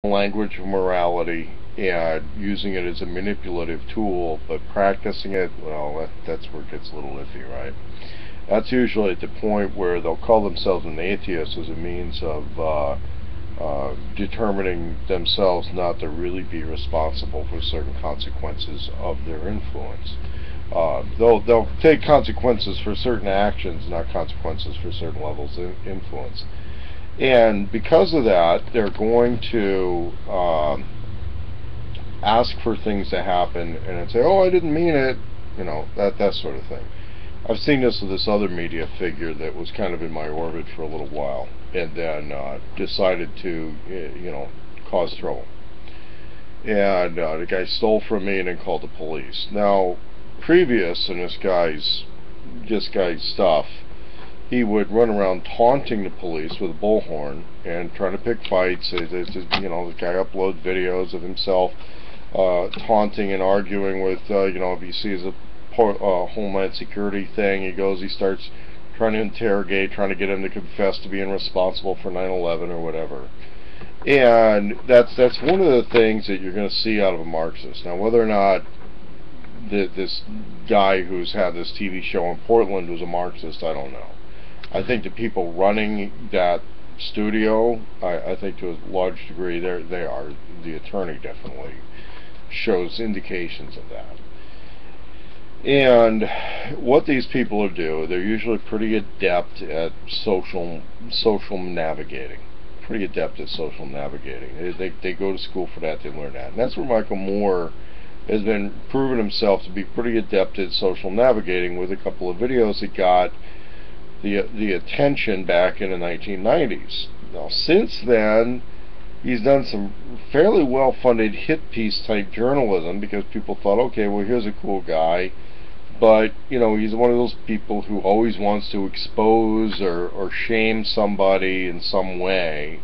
language of morality and using it as a manipulative tool, but practicing it, well, that's where it gets a little iffy, right? That's usually at the point where they'll call themselves an atheist as a means of determining themselves not to really be responsible for certain consequences of their influence. They'll take consequences for certain actions, not consequences for certain levels of influence. And because of that, they're going to ask for things to happen and then say, "Oh, I didn't mean it," that sort of thing. I've seen this with this other media figure that was kind of in my orbit for a little while, and then decided to, cause trouble. And the guy stole from me and then called the police. Now, previous in this guy's stuff, he would run around taunting the police with a bullhorn and trying to pick fights. The guy uploads videos of himself taunting and arguing with, if he sees a Homeland Security thing, he starts trying to interrogate, trying to get him to confess to being responsible for 9/11 or whatever. And that's one of the things that you're going to see out of a Marxist. Now, whether or not this guy who's had this TV show in Portland was a Marxist, I don't know. I think the people running that studio, I think to a large degree, they are. The attorney definitely shows indications of that. And what these people do, they're usually pretty adept at social navigating. Pretty adept at social navigating. They go to school for that, they learn that. And that's where Michael Moore has been proven himself to be pretty adept at social navigating with a couple of videos that got the attention back in the 1990s. Now, since then, he's done some fairly well-funded hit piece type journalism because people thought, okay, well, here's a cool guy, but he's one of those people who always wants to expose or shame somebody in some way,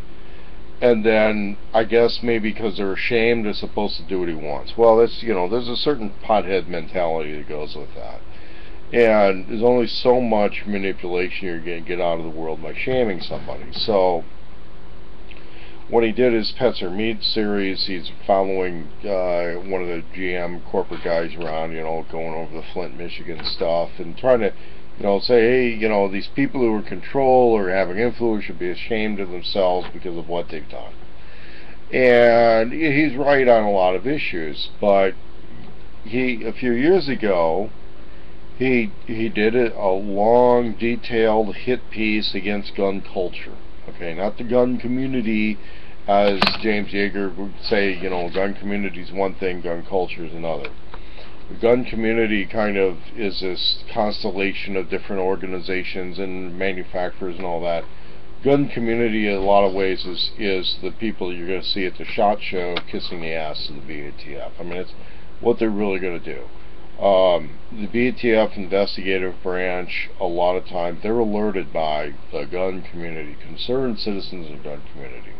and then I guess maybe because they're ashamed, they're supposed to do what he wants. Well, that's there's a certain pothead mentality that goes with that. And there's only so much manipulation you're going to get out of the world by shaming somebody. So, when he did his Pets Are Meat series, he's following one of the GM corporate guys around, going over the Flint, Michigan stuff, and trying to, say, hey, these people who are in control or having influence should be ashamed of themselves because of what they've done. And he's right on a lot of issues, but a few years ago, he did a long, detailed hit piece against gun culture. Okay, not the gun community, as James Yeager would say, gun community is one thing, gun culture is another. The gun community kind of is this constellation of different organizations and manufacturers and all that. Gun community, in a lot of ways, is the people you're going to see at the SHOT Show kissing the ass of the BATF. I mean, it's what they're really going to do. The BATF investigative branch, a lot of times, they're alerted by the gun community, concerned citizens of the gun community.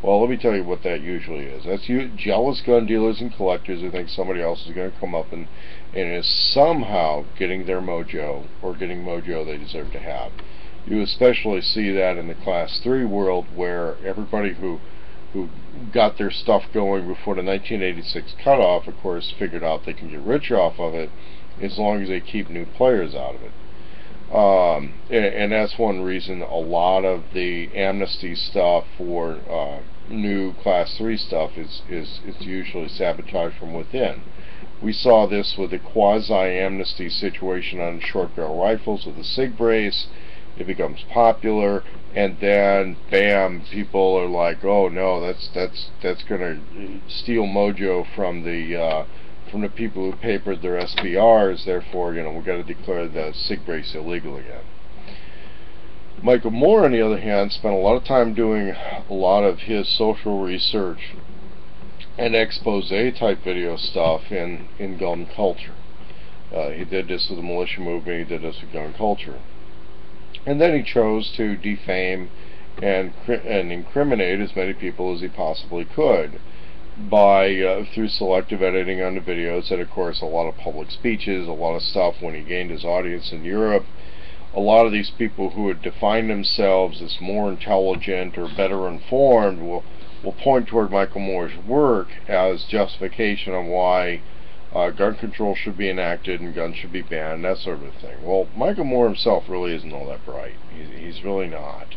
Well, let me tell you what that usually is. That's jealous gun dealers and collectors who think somebody else is going to come up and is somehow getting their mojo, or getting mojo they deserve to have. You especially see that in the Class 3 world, where everybody who got their stuff going before the 1986 cutoff, of course, figured out they can get rich off of it as long as they keep new players out of it. And that's one reason a lot of the amnesty stuff for new Class 3 stuff is usually sabotaged from within. We saw this with the quasi-amnesty situation on short-barrel rifles with the SIG brace. It becomes popular, and then bam, people are like, "Oh no, that's going to steal mojo from the people who papered their SBRs. Therefore, we've got to declare the SIG brace illegal again." Michael Moore, on the other hand, spent a lot of time doing a lot of his social research and expose type video stuff in gun culture. He did this with the militia movement. He did this with gun culture. And then he chose to defame and incriminate as many people as he possibly could by through selective editing on the videos, and of course a lot of public speeches, a lot of stuff when he gained his audience in Europe. A lot of these people who had defined themselves as more intelligent or better informed, well, will point toward Michael Moore's work as justification on why gun control should be enacted and guns should be banned, that sort of thing. Well, Michael Moore himself really isn't all that bright. He's really not.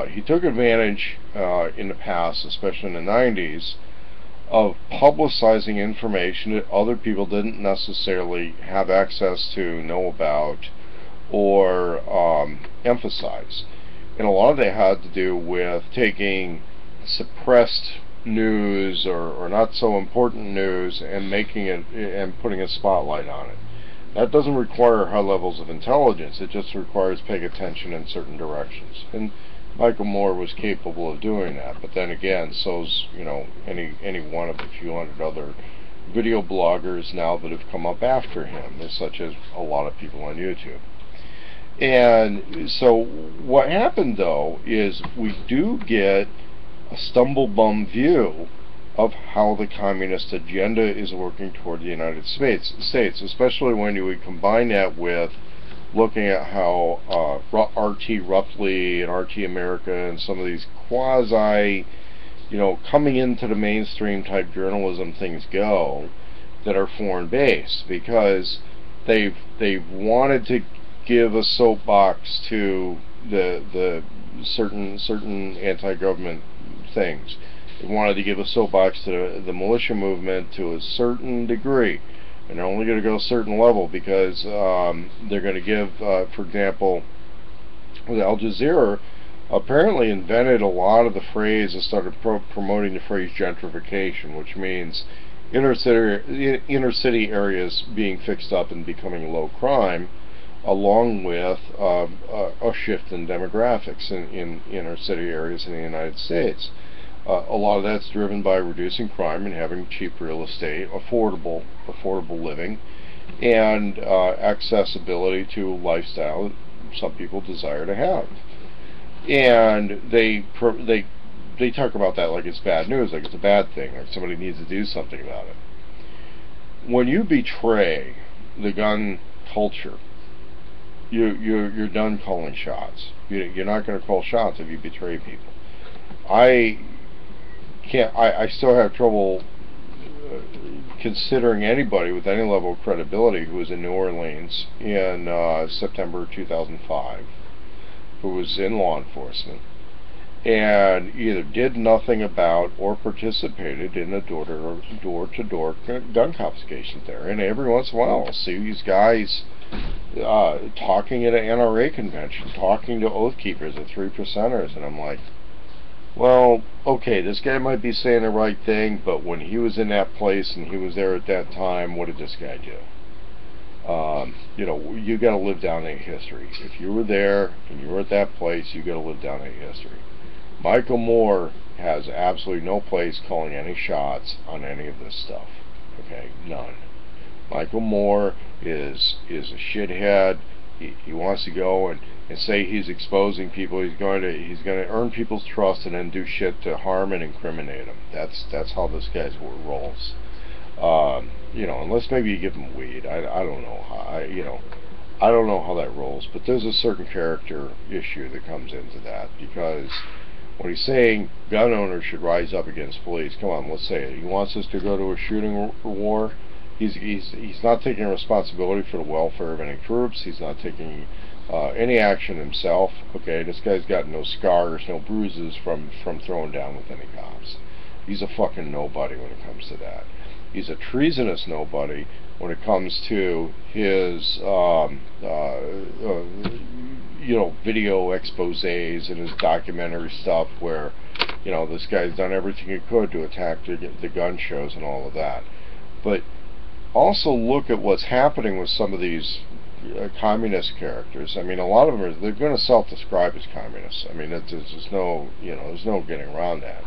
He took advantage in the past, especially in the 90s, of publicizing information that other people didn't necessarily have access to, know about, or emphasize. And a lot of that had to do with taking suppressed news or not so important news and making it and putting a spotlight on it. That doesn't require high levels of intelligence. It just requires paying attention in certain directions. And Michael Moore was capable of doing that. But then again, so's any one of a few hundred other video bloggers now that have come up after him, such as a lot of people on YouTube. And so what happened though is we do get a stumble-bum view of how the communist agenda is working toward the United States, especially when you would combine that with looking at how RT Ruffley and RT America and some of these quasi, coming into the mainstream type journalism things go that are foreign-based, because they've wanted to give a soapbox to the certain anti-government things. They wanted to give a soapbox to the militia movement to a certain degree, and they're only going to go a certain level because they're going to give, for example, Al Jazeera apparently invented a lot of the phrase and started promoting the phrase gentrification, which means inner city areas being fixed up and becoming low crime, along with a shift in demographics in inner city areas in the United States. A lot of that's driven by reducing crime and having cheap real estate, affordable living, and accessibility to a lifestyle that some people desire to have. And they talk about that like it's bad news, like it's a bad thing, like somebody needs to do something about it. When you betray the gun culture, you're done calling shots. You're not going to call shots if you betray people. I still have trouble considering anybody with any level of credibility who was in New Orleans in September 2005, who was in law enforcement, and either did nothing about or participated in a door-to-door gun confiscation there. And every once in a while I'll see these guys talking at an NRA convention, talking to Oath Keepers and 3%ers, and I'm like, well, okay, this guy might be saying the right thing, but when he was in that place and he was there at that time, what did this guy do? You got to live down that history. If you were there and you were at that place, you got to live down that history. Michael Moore has absolutely no place calling any shots on any of this stuff. Okay, none. Michael Moore is a shithead. He wants to go and say he's exposing people. He's going to earn people's trust and then do shit to harm and incriminate them. That's how this guy's rolls. Unless maybe you give him weed. I don't know how. I don't know how that rolls. But there's a certain character issue that comes into that, because when he's saying gun owners should rise up against police, come on, let's say it. He wants us to go to a shooting war. He's not taking responsibility for the welfare of any troops. He's not taking any action himself. Okay, this guy's got no scars, no bruises from throwing down with any cops. He's a fucking nobody when it comes to that. He's a treasonous nobody when it comes to his video exposés and his documentary stuff, where this guy's done everything he could to attack the gun shows and all of that. But also look at what's happening with some of these communist characters. I mean, a lot of them they're going to self-describe as communists. I mean, there's just no, there's no getting around that.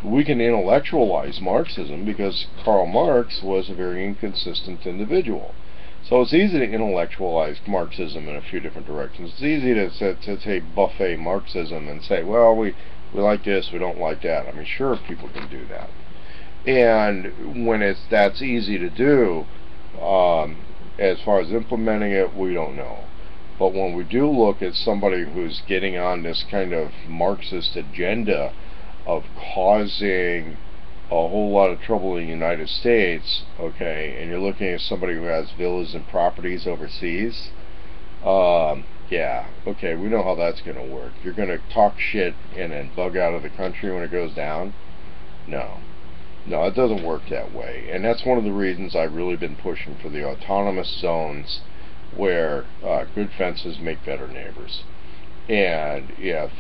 We can intellectualize Marxism because Karl Marx was a very inconsistent individual. So it's easy to intellectualize Marxism in a few different directions. It's easy to say buffet Marxism and say, well, we like this, we don't like that. I mean, sure, people can do that. And when that's easy to do, as far as implementing it, we don't know. But when we do look at somebody who's getting on this kind of Marxist agenda of causing a whole lot of trouble in the United States, okay, and you're looking at somebody who has villas and properties overseas, yeah, okay, we know how that's going to work. You're going to talk shit and then bug out of the country when it goes down? No. No, it doesn't work that way. And that's one of the reasons I've really been pushing for the autonomous zones where good fences make better neighbors. And if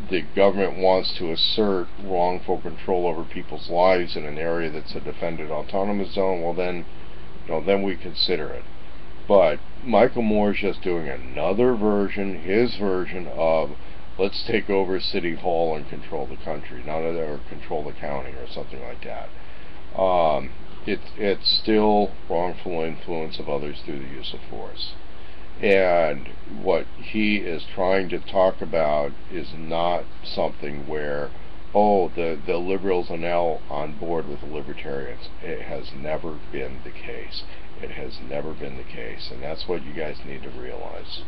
the government wants to assert wrongful control over people's lives in an area that's a defended autonomous zone, well then, then we consider it. But Michael Moore's just doing another version, his version of let's take over City Hall and control the country, or control the county or something like that. It's still wrongful influence of others through the use of force. And what he is trying to talk about is not something where, oh, the liberals are now on board with the libertarians. It has never been the case. It has never been the case. And that's what you guys need to realize.